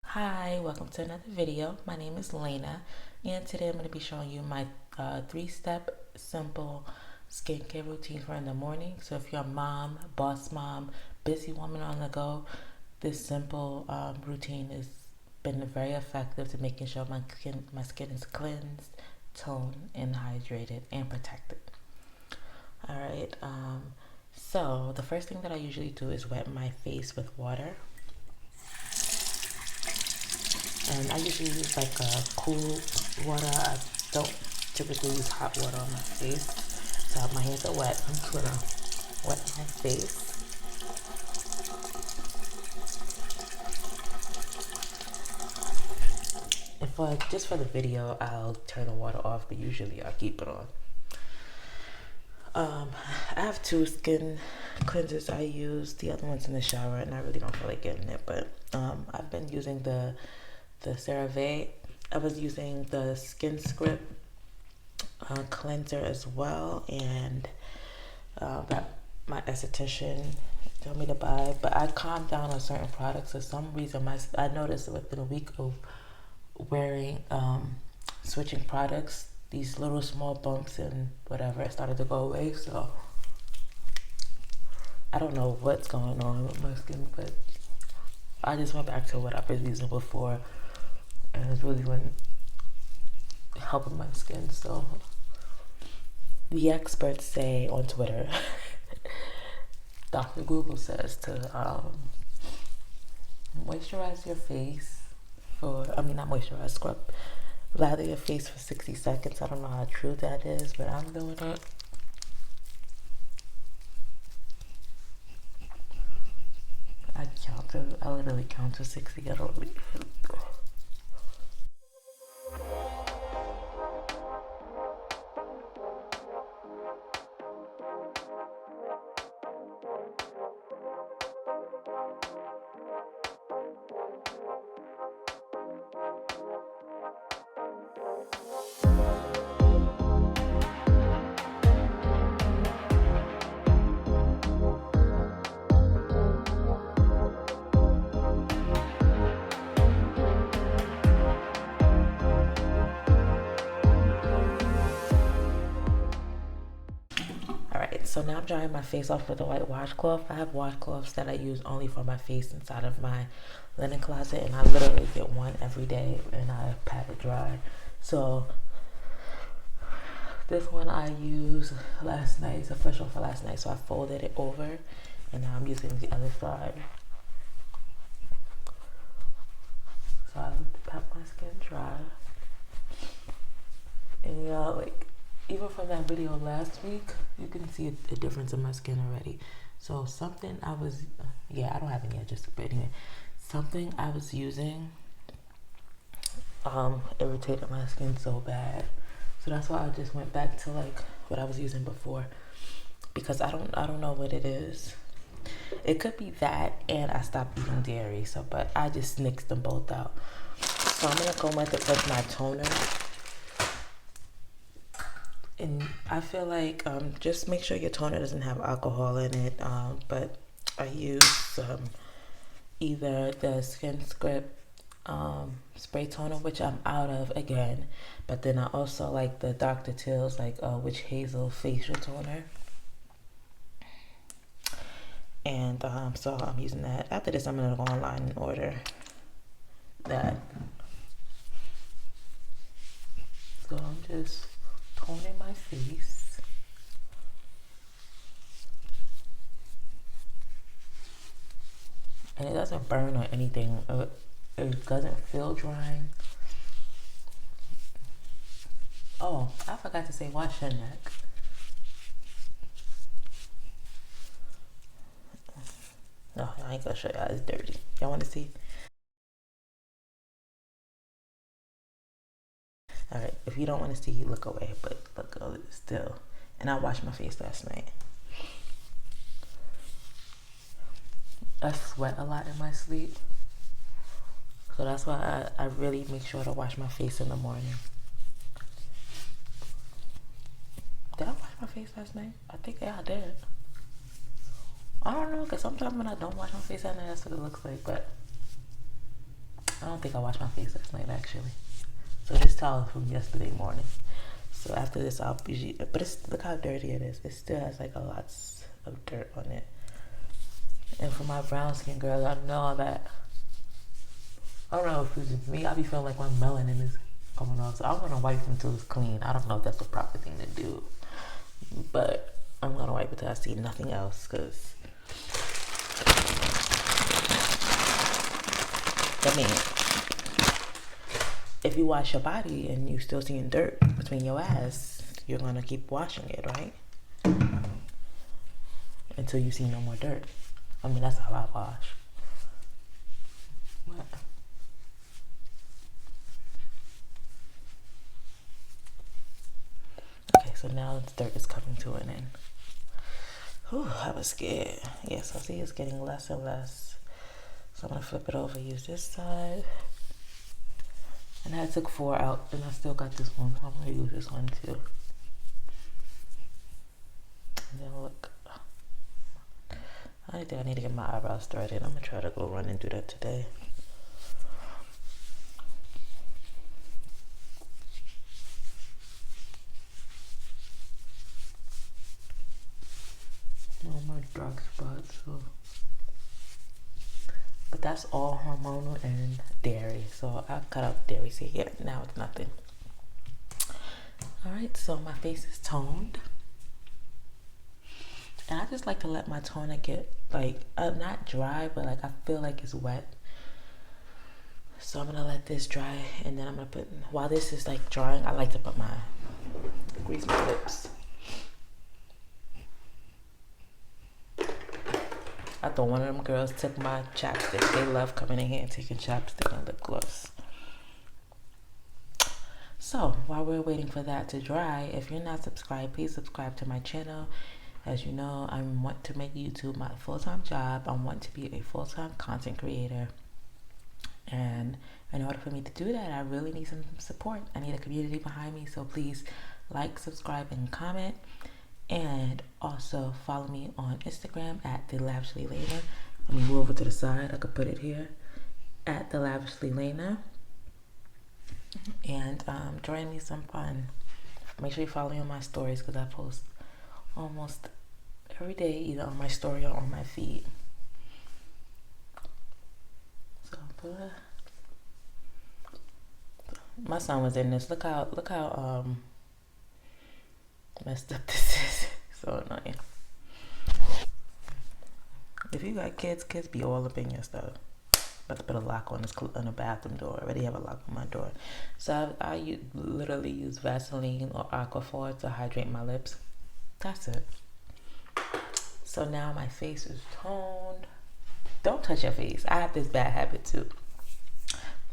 Hi, welcome to another video. My name is Lana, and today I'm going to be showing you my 3-step simple skincare routine for in the morning. So if you're a mom, boss mom, busy woman on the go, this simple routine has been very effective to making sure my skin is cleansed, toned, and hydrated and protected. All right. So the first thing that I usually do is wet my face with water. And I usually use like a cool water. I don't typically use hot water on my face. So my hands are wet. I'm just gonna wet my face. And just for the video, I'll turn the water off, but usually I'll keep it on. I have 2 skin cleansers I use. The other one's in the shower, and I really don't feel like getting it. But I've been using the CeraVe. I was using the Skin Script cleanser as well, and that my esthetician told me to buy. But I calmed down on certain products for some reason. I noticed within a week of wearing switching products, these little small bumps and whatever started to go away. So I don't know what's going on with my skin, but I just went back to what I was using before, and it's really been helping my skin. So the experts say on Twitter, Dr. Google says to moisturize your face not moisturize, scrub, lather your face for 60 seconds. I don't know how true that is, but I'm doing it. I literally count to 60. I don't really. So now I'm drying my face off with a white washcloth. I have washcloths that I use only for my face inside of my linen closet, and I literally get one every day and I pat it dry. So this one I used last night. It's a fresh one for last night, so I folded it over, and now I'm using the other side. So I pat my skin dry, and even from that video last week, you can see a difference in my skin already. So something I don't have any edges, but anyway, something I was using irritated my skin so bad. So that's why I just went back to like what I was using before, because I don't know what it is. It could be that, and I stopped eating dairy. But I just nixed them both out. So I'm gonna go with my toner. And I feel like just make sure your toner doesn't have alcohol in it. But I use either the Skin Script spray toner, which I'm out of again. But then I also like the Dr. Teal's Witch Hazel facial toner. And so I'm using that. After this, I'm gonna go online and order that. So I'm just toning my face. And it doesn't burn or anything. It doesn't feel drying. Oh, I forgot to say wash your neck. No, I ain't gonna show y'all. It's dirty. Y'all want to see? Alright, if you don't want to see, look away. But look, still. And I washed my face last night. I sweat a lot in my sleep. So that's why I really make sure to wash my face in the morning. Did I wash my face last night? I think I did. I don't know because sometimes when I don't wash my face at night, that's what it looks like. But I don't think I washed my face last night, actually. So this towel is from yesterday morning. So after this, I'll usually, but look how dirty it is. It still has like a lots of dirt on it. And for my brown skin girls, I know that, I don't know if it's just me, I be feeling like my melanin is coming off. So I'm gonna wipe them until it's clean. I don't know if that's the proper thing to do, but I'm gonna wipe it till I see nothing else. Cause I mean, if you wash your body and you still seeing dirt between your ass, you're gonna keep washing it, right? Until you see no more dirt. I mean, that's how I wash. What? Okay, so now the dirt is coming to an end. Whew, I was scared. Yeah, so see, it's getting less and less. So I'm gonna flip it over, use this side. And I took 4 out, and I still got this one. I'm gonna use this one too. And then look. I think I need to get my eyebrows threaded. I'm gonna try to go run and do that today. No more dark spots, so. But that's all hormonal and dairy. So I cut out dairy. See here, now it's nothing. Alright, so my face is toned. And I just like to let my toner get like, not dry, but like I feel like it's wet. So I'm gonna let this dry, and then I'm gonna put, while this is like drying, I like to put grease my lips. I thought one of them girls took my chapstick. They love coming in here and taking chapstick and lip gloss. So while we're waiting for that to dry, if you're not subscribed, please subscribe to my channel. As you know, I want to make YouTube my full-time job. I want to be a full-time content creator. And in order for me to do that, I really need some support. I need a community behind me. So please like, subscribe, and comment. And also follow me on Instagram at TheLavishlyLana. Let me move over to the side. I could put it here. At TheLavishlyLana. And join me some fun. Make sure you follow me on my stories, because I post almost every day, either on my story or on my feed. So my son was in this. Look how messed up this is. So annoying. If you got kids be all up in your stuff. About to put a lock on on the bathroom door. I already have a lock on my door. So I literally use Vaseline or Aquaphor to hydrate my lips. That's it. So now my face is toned. Don't touch your face. I have this bad habit too.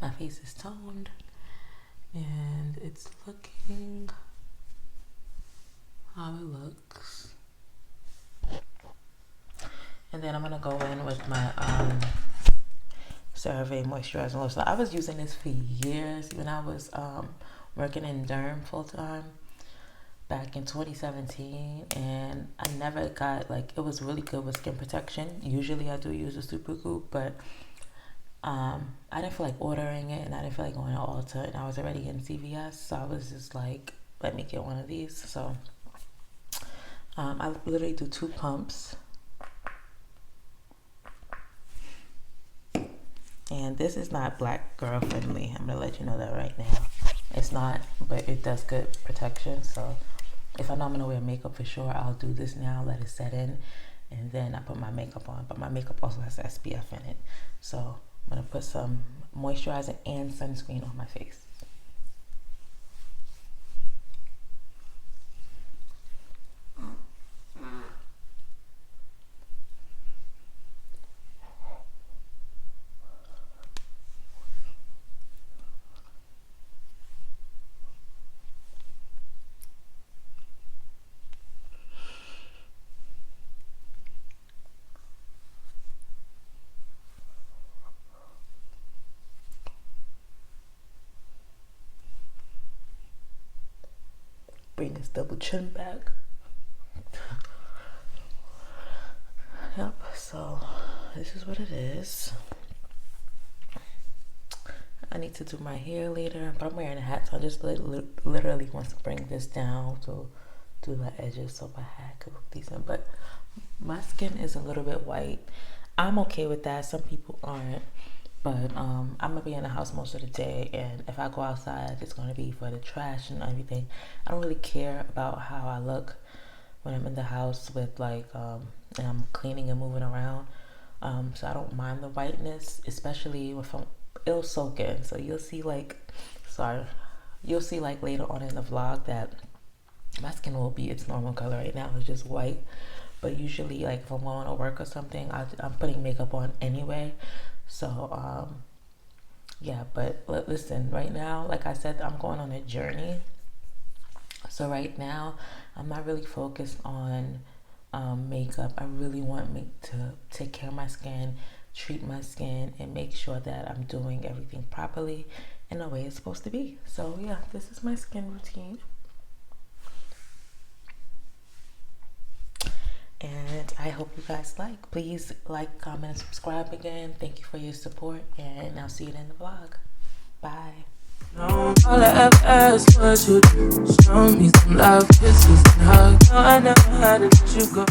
My face is toned, and it's looking how it looks. And then I'm gonna go in with my CeraVe moisturizing lotion. I was using this for years when I was working in derm full time back in 2017, and I never got, like, it was really good with skin protection. Usually I do use a super goop, but I didn't feel like ordering it, and I didn't feel like going to Ulta, and I was already in CVS, so I was just like, let me get one of these. So I literally do 2 pumps. And this is not black girl friendly. I'm gonna let you know that right now. It's not, but it does good protection. So if I know I'm gonna wear makeup for sure, I'll do this now, let it set in, and then I put my makeup on. But my makeup also has SPF in it. So I'm gonna put some moisturizer and sunscreen on my face. Bring this double chin back. Yep, so this is what it is. I need to do my hair later, but I'm wearing a hat, so I just literally want to bring this down to do the edges so my hat could look decent. But my skin is a little bit white. I'm okay with that. Some people aren't. But I'm gonna be in the house most of the day, and if I go outside, it's gonna be for the trash and everything. I don't really care about how I look when I'm in the house with and I'm cleaning and moving around. So I don't mind the whiteness, especially if I'm ill soaking. So you'll see later on in the vlog that my skin will be its normal color. Right now it's just white, but usually like if I'm going to work or something, I'm putting makeup on anyway. So yeah, but listen, right now, like I said, I'm going on a journey. So right now I'm not really focused on makeup. I really want to take care of my skin, treat my skin, and make sure that I'm doing everything properly in the way it's supposed to be. So yeah, this is my skin routine. And I hope you guys please like, comment, and subscribe again. Thank you for your support, and I'll see you in the vlog. Bye. All I ever asked was you to show me some love, kisses and hugs. No, I never had to let you go.